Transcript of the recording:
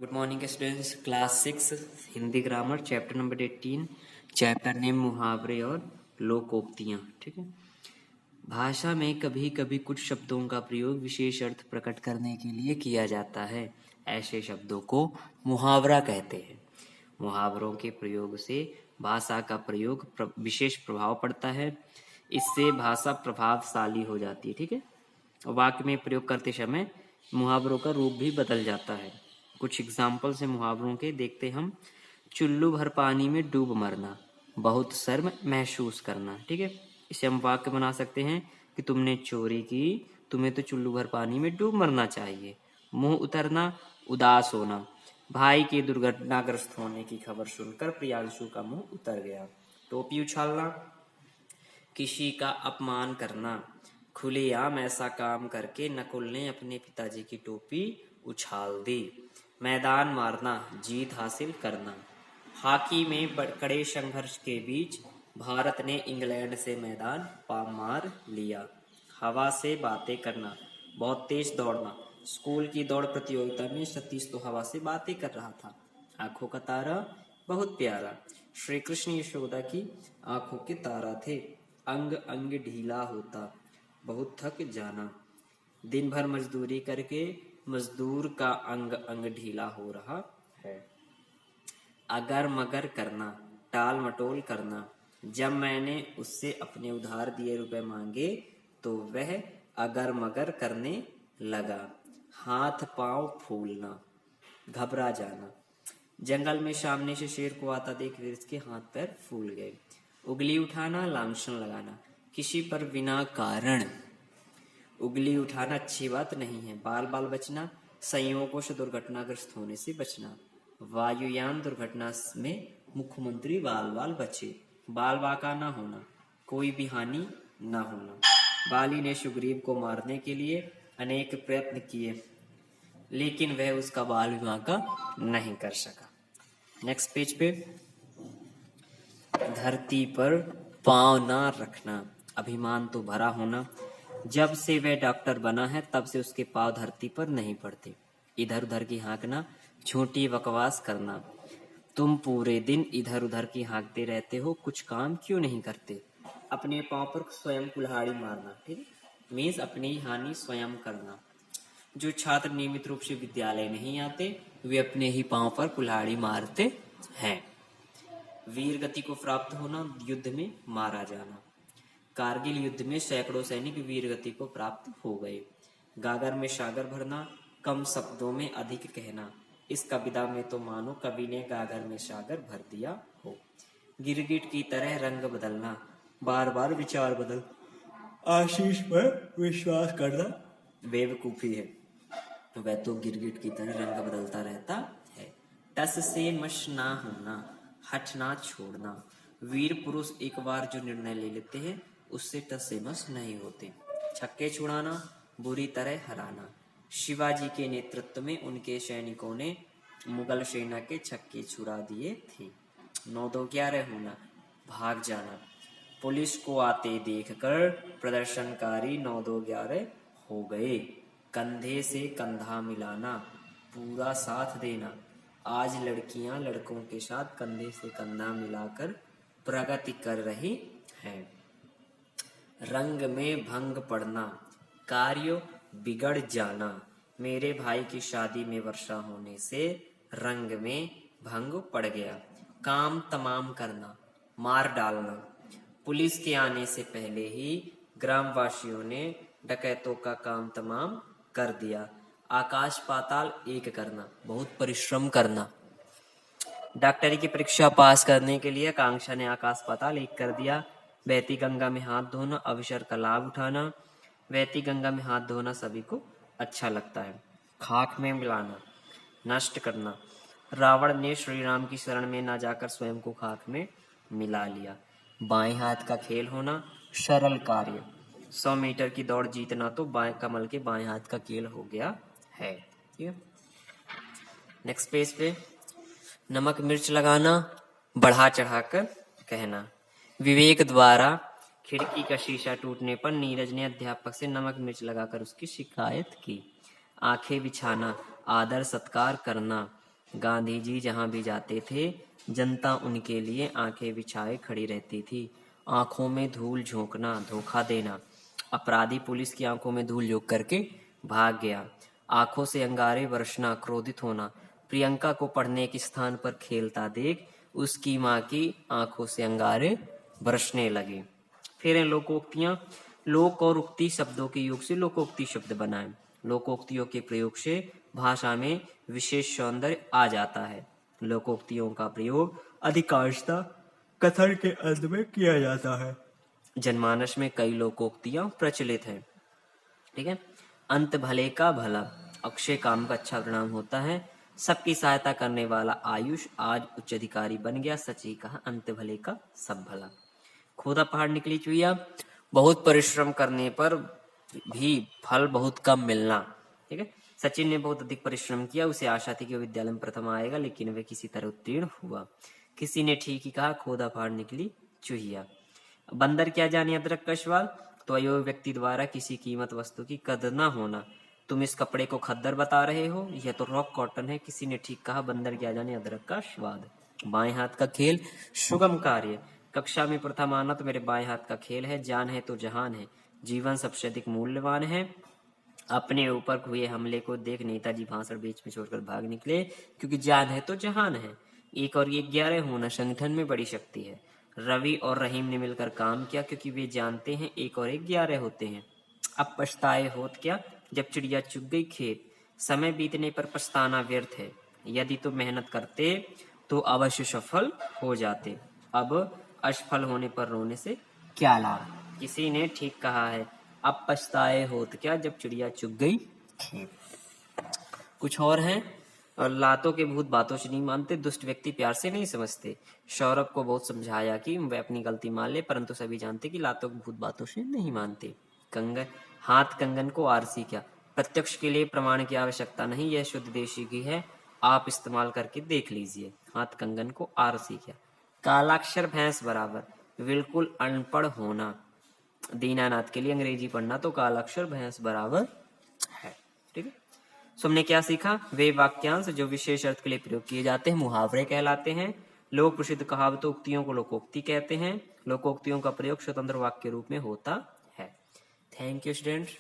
Good morning students. Class 6 Hindi grammar chapter number 18, chapter name मुहावरे और लोकोक्तियाँ। ठीक है। भाषा में कभी कभी कुछ शब्दों का प्रयोग विशेष अर्थ प्रकट करने के लिए किया जाता है। ऐसे शब्दों को मुहावरा कहते हैं। मुहावरों के प्रयोग से भाषा का विशेष प्रभाव पड़ता है। इससे भाषा प्रभावशाली हो जाती है। ठीक है। वाक्य में प्रयोग करते समय मुहावरों का रूप भी बदल जाता है। कुछ एग्जाम्पल से मुहावरों के देखते हम। चुल्लू भर पानी में डूब मरना, बहुत शर्म महसूस करना। ठीक है। इसे हम वाक्य बना सकते हैं कि तुमने चोरी की, तुम्हें तो चुल्लू भर पानी में डूब मरना चाहिए। मुंह उतरना, उदास होना। भाई के दुर्घटनाग्रस्त होने की खबर सुनकर प्रियांशु का मुंह उतर गया। टोपी उछालना, किसी का अपमान करना। खुलेआम ऐसा काम करके नकुल ने अपने पिताजी की टोपी उछाल दी। मैदान मारना, जीत हासिल करना। हॉकी में कड़े संघर्ष के बीच भारत ने इंग्लैंड से मैदान मार लिया। हवा से बातें करना, बहुत तेज दौड़ना। स्कूल की दौड़ प्रतियोगिता में सतीश तो हवा से बातें कर रहा था। आंखों का तारा बहुत प्यारा, श्री कृष्ण यशोदा की आंखों के तारा थे। अंग अंग ढीला होता, बहुत थक जाना। दिन भर मजदूरी करके मजदूर का अंग अंग ढीला हो रहा है। अगर मगर करना, टाल मटोल करना। जब मैंने उससे अपने उधार दिए रुपए मांगे तो वह अगर मगर करने लगा। हाथ पांव फूलना, घबरा जाना। जंगल में सामने से शेर को आता देख इसके हाथ पैर फूल गए। उंगली उठाना, लांछन लगाना, किसी पर बिना कारण। उंगली उठाना अच्छी बात नहीं है। बाल बाल बचना, संयोगों से दुर्घटनाग्रस्त होने से बचना। वायुयान दुर्घटना में मुख्यमंत्री बाल बाल बचे। बाल बांका ना होना, कोई भी हानि ना होना। बाली ने सुग्रीव को मारने के लिए अनेक प्रयत्न किए, लेकिन वह उसका बाल भी बांका नहीं कर सका। नेक्स्ट पेज पे, धरती पर पांव ना रखना, अभिमान तो भरा होना। जब से वह डॉक्टर बना है तब से उसके पांव धरती पर नहीं पड़ते। इधर उधर की हाँकना, झूठी बकवास करना। तुम पूरे दिन इधर उधर की हाँकते रहते हो, कुछ काम क्यों नहीं करते। अपने पांव पर स्वयं कुल्हाड़ी मारना, ठीक, मीन्स अपनी हानि स्वयं करना। जो छात्र नियमित रूप से विद्यालय नहीं आते वे अपने ही पांव पर कुल्हाड़ी मारते हैं। वीर गति को प्राप्त होना, युद्ध में मारा जाना। कारगिल युद्ध में सैकड़ों सैनिक वीर गति को प्राप्त हो गए। गागर में सागर भरना, कम शब्दों में अधिक कहना। इस कविता में तो मानो कवि ने गागर में सागर भर दिया हो। गिरगिट की तरह रंग बदलना, बार बार विचार बदल। आशीष पर विश्वास करना बेवकूफी है, वह तो गिरगिट की तरह रंग बदलता रहता है। टस से मश ना होना, हठ ना छोड़ना। वीर पुरुष एक बार जो निर्णय ले लेते हैं उससे टस से मश नहीं होते। छक्के छुड़ाना, बुरी तरह हराना। शिवाजी के नेतृत्व में उनके सैनिकों ने मुगल सेना के छक्के छुड़ा दिए थे। 9-2-11 होना, भाग जाना। पुलिस को आते देखकर प्रदर्शनकारी 9-2-11 हो गए। कंधे से कंधा मिलाना, पूरा साथ देना। आज लड़कियां लड़कों के साथ कंधे से कंधा मिलाकर प्रगति कर रही हैं। रंग में भंग पड़ना, कार्य बिगड़ जाना। मेरे भाई की शादी में वर्षा होने से रंग में भंग पड़ गया। काम तमाम करना, मार डालना। पुलिस के आने से पहले ही ग्रामवासियों ने डकैतों का काम तमाम कर दिया। आकाश पाताल एक करना, बहुत परिश्रम करना। डॉक्टरी की परीक्षा पास करने के लिए आकांक्षा ने आकाश पाताल एक कर दिया। बहती गंगा में हाथ धोना, अवसर का लाभ उठाना। बहती गंगा में हाथ धोना सभी को अच्छा लगता है। खाक में मिलाना, नष्ट करना। रावण ने श्री राम की शरण में ना जाकर स्वयं को खाक में मिला लिया। बाएं हाथ का खेल होना, सरल कार्य। 100 मीटर की दौड़ जीतना तो बाएं कमल के बाएं हाथ का खेल हो गया है। ठीक है। नेक्स्ट पेज पे, नमक मिर्च लगाना, बढ़ा चढ़ाकर कहना। विवेक द्वारा खिड़की का शीशा टूटने पर नीरज ने अध्यापक से नमक मिर्च लगाकर उसकी शिकायत की। आंखें बिछाना, आदर सत्कार करना। गांधी जी जहां भी जाते थे जनता उनके लिए आंखें बिछाए खड़ी रहती थी। आंखों में धूल झोंकना, धोखा देना। अपराधी पुलिस की आंखों में धूल झोंक करके भाग गया। आंखों से अंगारे बरसना, क्रोधित होना। प्रियंका को पढ़ने के स्थान पर खेलता देख उसकी माँ की आंखों से अंगारे बरसने लगे। फिर हैं लोकोक्तियां। लोक और उक्ति शब्दों के योग से लोकोक्ति शब्द बनाएं। लोकोक्तियों के प्रयोग से भाषा में विशेष सौंदर्य आ जाता है। लोकोक्तियों का प्रयोग अधिकांशतः कथन के अंत में किया जाता है। जनमानस में कई लोकोक्तियां प्रचलित हैं। ठीक है। अंत भले का भला, अक्षय काम का अच्छा परिणाम होता है। सबकी सहायता करने वाला आयुष आज उच्च अधिकारी बन गया, सच ही कहा, अंत भले का सब भला। खोदा पहाड़ निकली चुईया, बहुत परिश्रम करने पर भी फल बहुत कम मिलना। ठीक है। सचिन ने बहुत अधिक परिश्रम किया, उसे आशा थी कि वो विद्यालय में प्रथम आएगा, लेकिन वह किसी तरह उत्तीर्ण हुआ। किसी ने ठीक ही कहा, खोदा पहाड़ निकली चुहिया। बंदर क्या जाने अदरक का स्वाद, तो अयोग्य व्यक्ति द्वारा किसी कीमत वस्तु की कदर न होना। तुम इस कपड़े को खद्दर बता रहे हो, यह तो रॉक कॉटन है। किसी ने ठीक कहा, बंदर क्या जाने अदरक का स्वाद। बाएं हाथ का खेल सुगम कार्य। कक्षा में प्रथम आना तो मेरे बाएं हाथ का खेल है। जान है तो जहान है, जीवन सबसे अधिक मूल्यवान है। अपने ऊपर हुए हमले को देख नेताजी भाषण बीच में छोड़कर भाग निकले, क्योंकि जान है तो जहान है। 1 और 1 11 होना संगठन में बड़ी शक्ति है। रवि और रहीम ने मिलकर काम किया, क्योंकि वे जानते हैं 1 और 1 11 होते हैं। अब पछताए होत क्या, जब चिड़िया चुग गई खेत। समय बीतने पर पछताना व्यर्थ है। यदि तुम मेहनत करते तो अवश्य सफल हो जाते। अब असफल होने पर रोने से क्या लाभ। किसी ने ठीक कहा है, अब पछताए होत क्या, जब चिड़िया चुग गई खेत। कुछ और हैं। और लातों के भूत बातों से नहीं मानते, दुष्ट व्यक्ति प्यार से नहीं समझते। सौरभ को बहुत समझाया कि वह अपनी गलती मान ले, परंतु सभी जानते कि लातों के भूत बातों से नहीं मानते। कंगन, हाथ कंगन को आरसी क्या। प्रत्यक्ष के लिए प्रमाण की आवश्यकता नहीं, यह शुद्ध देशी घी है, आप इस्तेमाल करके देख लीजिए। हाथ कंगन को आरसी क्या। कालाक्षर भैंस बराबर, बिल्कुल अनपढ़ होना। दीनानाथ के लिए अंग्रेजी पढ़ना तो कालाक्षर भैंस बराबर है। ठीक है। सो हमने क्या सीखा, वे वाक्यांश जो विशेष अर्थ के लिए प्रयोग किए जाते हैं मुहावरे कहलाते हैं। लोक प्रसिद्ध कहावतों उक्तियों को लोकोक्ति कहते हैं। लोकोक्तियों का प्रयोग स्वतंत्र वाक्य रूप में होता है। Thank you students.